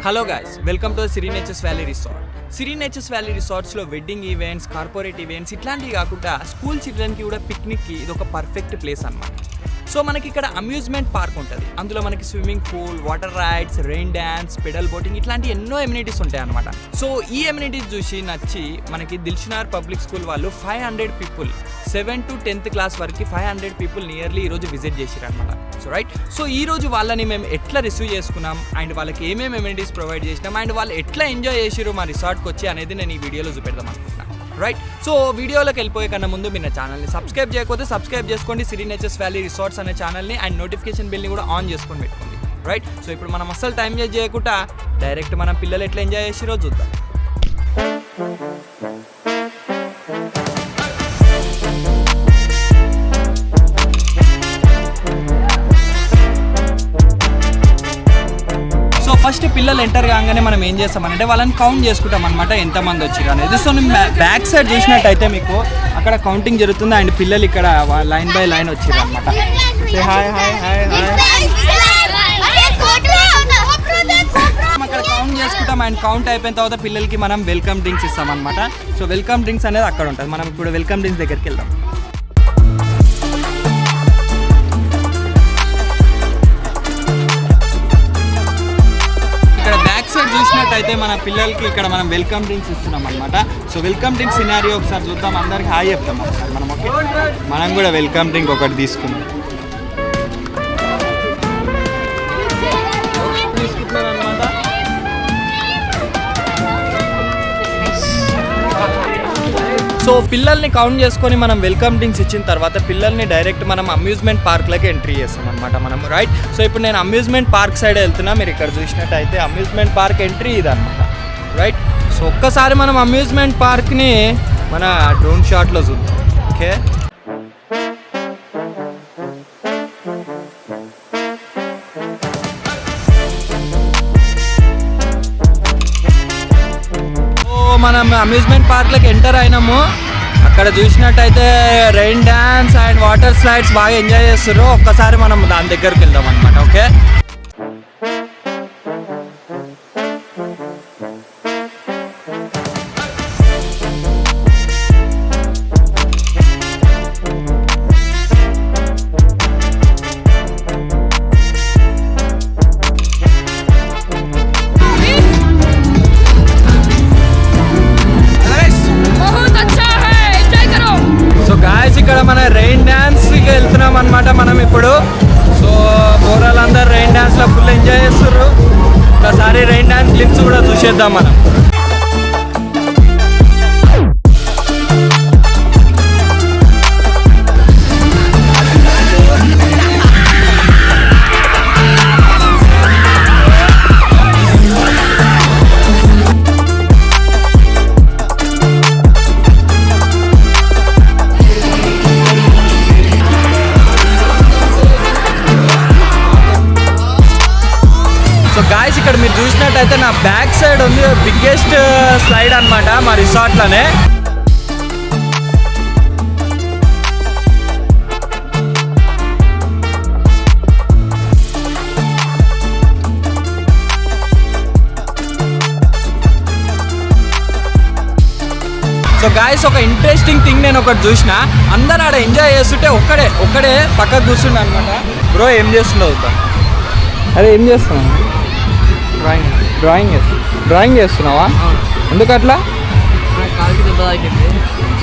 Hello guys, welcome to Siri nature's valley resort. Siri nature's valley రిసార్ట్స్లో wedding events, corporate events ఇట్లాంటివి కాకుండా school చిల్డ్రన్కి కూడా పిక్నిక్కి ఇది ఒక పర్ఫెక్ట్ ప్లేస్ అన్నమాట. సో మనకి ఇక్కడ అమ్యూజ్మెంట్ పార్క్ ఉంటుంది. అందులో మనకి swimming pool, water rides, rain dance, pedal boating ఇట్లాంటి ఎన్నో ఎమ్యూనిటీస్ ఉంటాయి అనమాట. సో ఈ ఎమ్యూనిటీస్ చూసి నచ్చి మనకి దిల్షునార్ పబ్లిక్ స్కూల్ వాళ్ళు 500 people 7th to 10th class వరకు 500 పీపుల్ నియర్లీ ఈరోజు విజిట్ చేసిరు అనమాట. సో రైట్, సో ఈరోజు వాళ్ళని మేము ఎట్లా రిసీవ్ చేసుకున్నాం అండ్ వాళ్ళకి ఏమేమి ఎమ్యూనిటీస్ ప్రొవైడ్ చేసినాం అండ్ వాళ్ళు ఎట్లా ఎంజాయ్ చేసిరు మా రిసార్ట్కి వచ్చి అనేది నేను ఈ వీడియోలో చూపెడదాం అనుకుంటున్నాను. రైట్, సో వీడియోలోకి వెళ్ళిపోయే కన్నా ముందు మీరు నా ఛానల్ని సబ్స్క్రైబ్ చేయకపోతే సబ్స్క్రైబ్ చేసుకోండి, సిరి నేచర్స్ వ్యాలీ రిసార్ట్స్ అనే ఛానల్ని, అండ్ నోటిఫికేషన్ బిల్ని కూడా ఆన్ చేసుకొని పెట్టుకోండి. రైట్, సో ఇప్పుడు మనం అస్సలు టైం వేస్ట్ చేయకుండా డైరెక్ట్ మనం పిల్లలు ఎట్లా ఎంజాయ్ చేసిరో చూద్దాం. ఫస్ట్ పిల్లలు ఎంటర్ కాగానే మనం ఏం చేస్తామంటే వాళ్ళని కౌంట్ చేసుకుంటాం అనమాట, ఎంతమంది వచ్చారు అనేది. సో నేను బ్యాక్ సైడ్ చూసినట్టయితే మీకు అక్కడ కౌంటింగ్ జరుగుతుంది అండ్ పిల్లలు ఇక్కడ లైన్ బై లైన్ వచ్చారు అనమాట. Hi hi hi hi. అక్కడ కౌంట్ చేసుకుంటాం అండ్ కౌంట్ అయిపోయిన తర్వాత పిల్లలకి మనం వెల్కమ్ డ్రింక్స్ ఇస్తాం అనమాట. సో వెల్కమ్ డ్రింక్స్ అనేది అక్కడ ఉంటుంది. మనం ఇప్పుడు వెల్కమ్ డ్రింక్స్ దగ్గరికి వెళ్దాం. చూసినట్టయితే మన పిల్లలకి ఇక్కడ మనం వెల్కమ్ డ్రింక్స్ ఇస్తున్నాం అనమాట. సో వెల్కమ్ డ్రింక్ సినారియో ఒకసారి చూద్దాం, అందరికి హాయ్ చెప్తాం ఒకసారి మనం. ఓకే, మనం కూడా వెల్కమ్ డ్రింక్ ఒకటి తీసుకున్నాం. తీసుకుంటున్నాం అనమాట. సో పిల్లల్ని కౌంట్ చేసుకొని మనం వెల్కమ్ డ్రింక్స్ ఇచ్చిన తర్వాత పిల్లల్ని డైరెక్ట్ మనం అమ్యూజ్మెంట్ పార్క్లోకి ఎంట్రీ చేస్తాం అనమాట మనం. రైట్, సో ఇప్పుడు నేను అమ్యూజ్మెంట్ పార్క్ సైడ్ వెళ్తున్నా. మీరు ఇక్కడ చూసినట్టయితే అమ్యూజ్మెంట్ పార్క్ ఎంట్రీ ఇదన్నమాట. రైట్, సో ఒక్కసారి మనం అమ్యూజ్మెంట్ పార్క్ని మన డ్రోన్ షాట్లో చూద్దాం. ఓకే, మనం అమ్యూజ్మెంట్ పార్క్లోకి ఎంటర్ అయినాము. అక్కడ చూసినట్టయితే rain dance and water slides బాగా ఎంజాయ్ చేస్తారు. ఒక్కసారి మనం దాని దగ్గరికి వెళ్దాం అనమాట. ఓకే, ఇక్కడ మన రెయిన్ డ్యాన్స్కి వెళ్తున్నాం అనమాట మనం ఇప్పుడు. సో పోరాలందరూ రెయిన్ డ్యాన్స్లో ఫుల్ ఎంజాయ్ చేస్తున్నారు. ఒకసారి రెయిన్ డ్యాన్స్ క్లిప్స్ కూడా చూసేద్దాం మనం. గాయస్, ఇక్కడ మీరు చూసినట్టయితే నా బ్యాక్ సైడ్ ఉంది బిగ్గెస్ట్ స్లైడ్ అనమాట మా రిసార్ట్లోనే. సో గాయస్, ఒక ఇంట్రెస్టింగ్ థింగ్ నేను ఒకటి చూసిన. అందరు ఆడ ఎంజాయ్ చేస్తుంటే ఒక్కడే పక్కకు కూర్చుండు అనమాట. బ్రో ఏం చేస్తున్నావు? అరే ఏం చేస్తున్నావు? డ్రాయింగ్ చేస్తున్నావా? ఎందుకు అట్లా?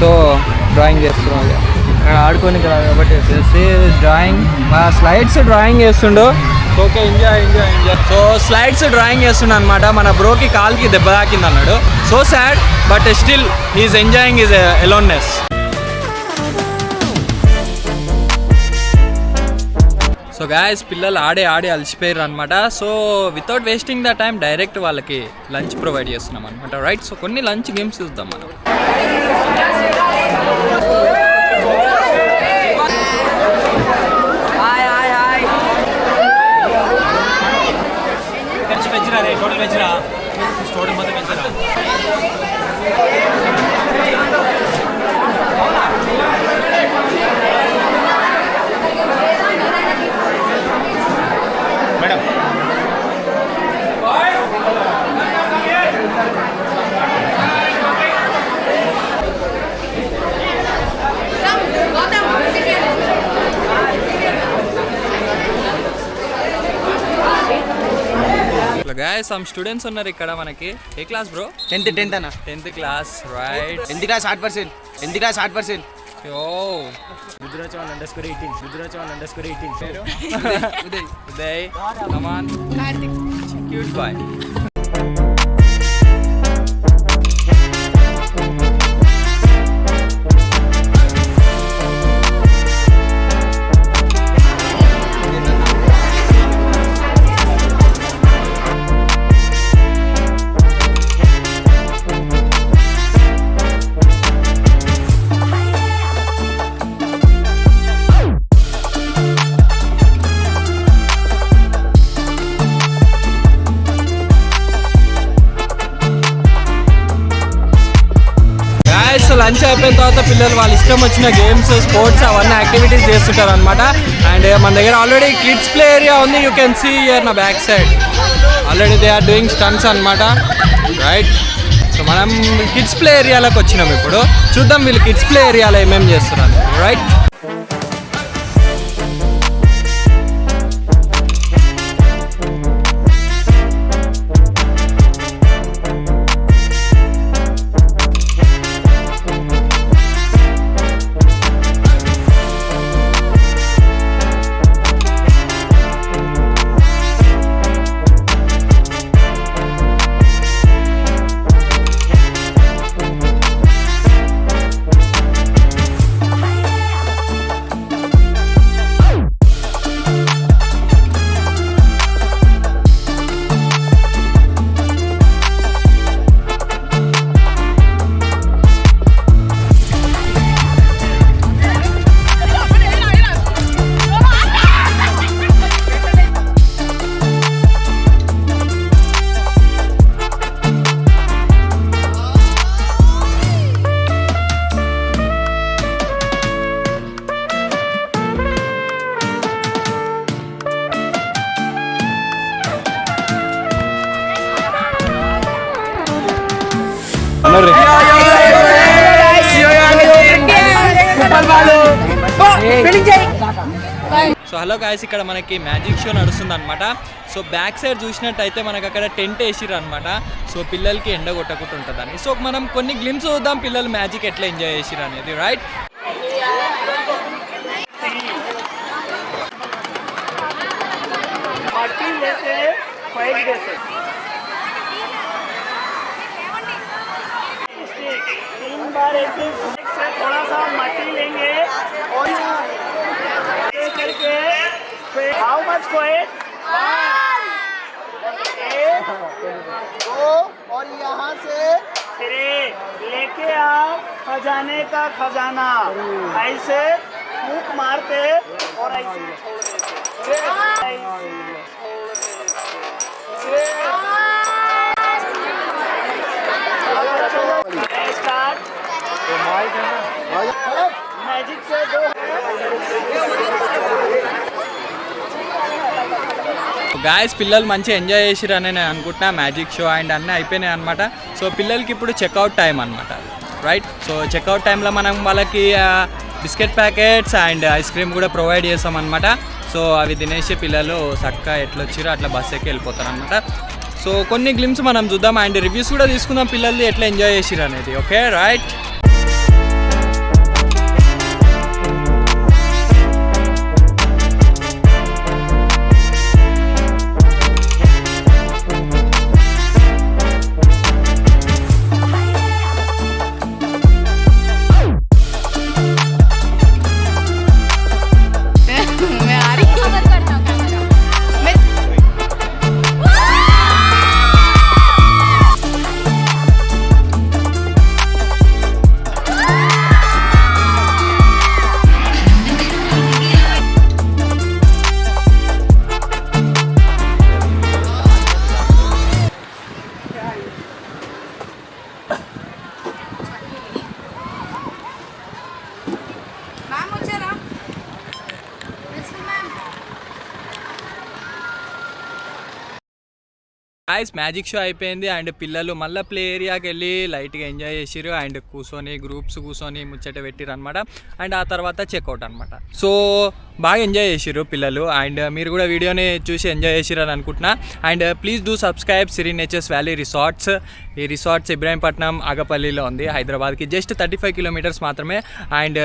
సో డ్రాయింగ్ చేస్తున్నావు అక్కడ ఆడుకొని కాబట్టి డ్రాయింగ్ మా స్లైడ్స్ డ్రాయింగ్ చేస్తుండు. Okay, enjoy. So slides drawing చేస్తుండ అనమాట. మన బ్రోకి కాల్కి దెబ్బ తాకింది అన్నాడు. So sad, but still he's enjoying his aloneness. So guys, పిల్లలు ఆడి అలసిపోయారు అనమాట. So without wasting the time direct వాళ్ళకి లంచ్ ప్రొవైడ్ చేస్తున్నాం అనమాట. రైట్, సో కొన్ని లంచ్ గేమ్స్ చూద్దాం మనం. గాయస్ సమ్ స్టూడెంట్స్ ఉన్నారు ఇక్కడ మనకి. ఏ క్లాస్ బ్రో? 10th అన్న. 10th class right. 10th class 8%. 10th class 8%. ఓ రుద్రాచవల్_18. రుద్రాచవల్_18. పేరు Uday. Come on Karthik. Cute boy. Lunch అయిపోయిన తర్వాత పిల్లలు వాళ్ళ ఇష్టం వచ్చిన గేమ్స్, స్పోర్ట్స్ అవన్నీ యాక్టివిటీస్ చేస్తుంటారు అనమాట. అండ్ మన దగ్గర ఆల్రెడీ కిడ్స్ ప్లే ఏరియా ఉంది. యూ కెన్ సీ హియర్ నా back side already they are doing stunts అనమాట. రైట్. సో మనం కిడ్స్ ప్లే ఏరియాలోకి వచ్చినాం. ఇప్పుడు చూద్దాం వీళ్ళు కిడ్స్ ప్లే ఏరియాలో ఏమేమి చేస్తున్నారు. రైట్. సో హలో గాయస్, ఇక్కడ మనకి మ్యాజిక్ షో నడుస్తుంది అనమాట. సో బ్యాక్ సైడ్ చూసినట్టయితే మనకు అక్కడ టెంట్ వేసిర్రు అనమాట. సో పిల్లలకి ఎండ కొట్టకుండా ఉంటుందని. సో మనం కొన్ని గ్లిమ్స్ చూద్దాం పిల్లలు మ్యాజిక్ ఎట్లా ఎంజాయ్ చేసిర్రు అనేది. రైట్. थोड़ा सा मट्टी लेंगे और करके हाउ मच कोएट 1 2 और यहाँ से फिर लेके आओ खजाने का खजाना. ऐसे फूंक मारते और ऐसे स्टार्ट. मैजिक से दो గాయస్ పిల్లలు మంచిగా ఎంజాయ్ చేసిర్రు అని నేను అనుకుంటున్నా. మ్యాజిక్ షో అండ్ అన్నీ అయిపోయినాయి అనమాట. సో పిల్లలకి ఇప్పుడు చెక్అవుట్ టైం అనమాట. రైట్. సో చెక్అవుట్ టైంలో మనం వాళ్ళకి biscuit packets and ice cream కూడా ప్రొవైడ్ చేస్తాం అనమాట. సో అవి తినేసి పిల్లలు చక్కగా ఎట్లా వచ్చిరో అట్లా బస్ ఎక్కి వెళ్ళిపోతారు అనమాట. సో కొన్ని గ్లిమ్స్ మనం చూద్దాం అండ్ రివ్యూస్ కూడా తీసుకుందాం పిల్లలు ఎట్లా ఎంజాయ్ చేసిర్రు అనేది. Okay right. Guys magic show అయిపోయింది అండ్ పిల్లలు మళ్ళీ ప్లే ఏరియాకి వెళ్ళి లైట్గా ఎంజాయ్ చేసిరు అండ్ కూర్చొని గ్రూప్స్ కూర్చొని ముచ్చట పెట్టిరు అనమాట అండ్ ఆ తర్వాత చెక్అవుట్ అనమాట. సో బాగా ఎంజాయ్ చేసిరు పిల్లలు అండ్ మీరు కూడా వీడియోని చూసి ఎంజాయ్ చేసిరు అని అనుకుంటున్నా. And please do subscribe Siri nature's valley resorts. ఈ రిసార్ట్స్ ఇబ్రాహీంపట్నం ఆగపల్లిలో ఉంది, హైదరాబాద్కి జస్ట్ 35 కిలోమీటర్స్ మాత్రమే. అండ్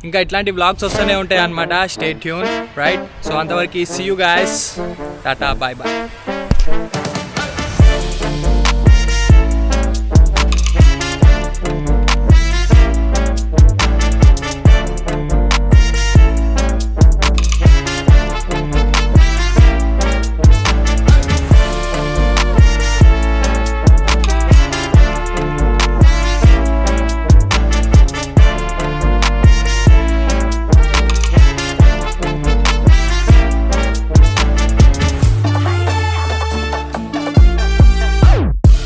ఇంకా ఇట్లాంటి వ్లాగ్స్ వస్తూనే ఉంటాయి అనమాట. Stay tune right. సో అంతవరకు see you guys, tata, bye bye.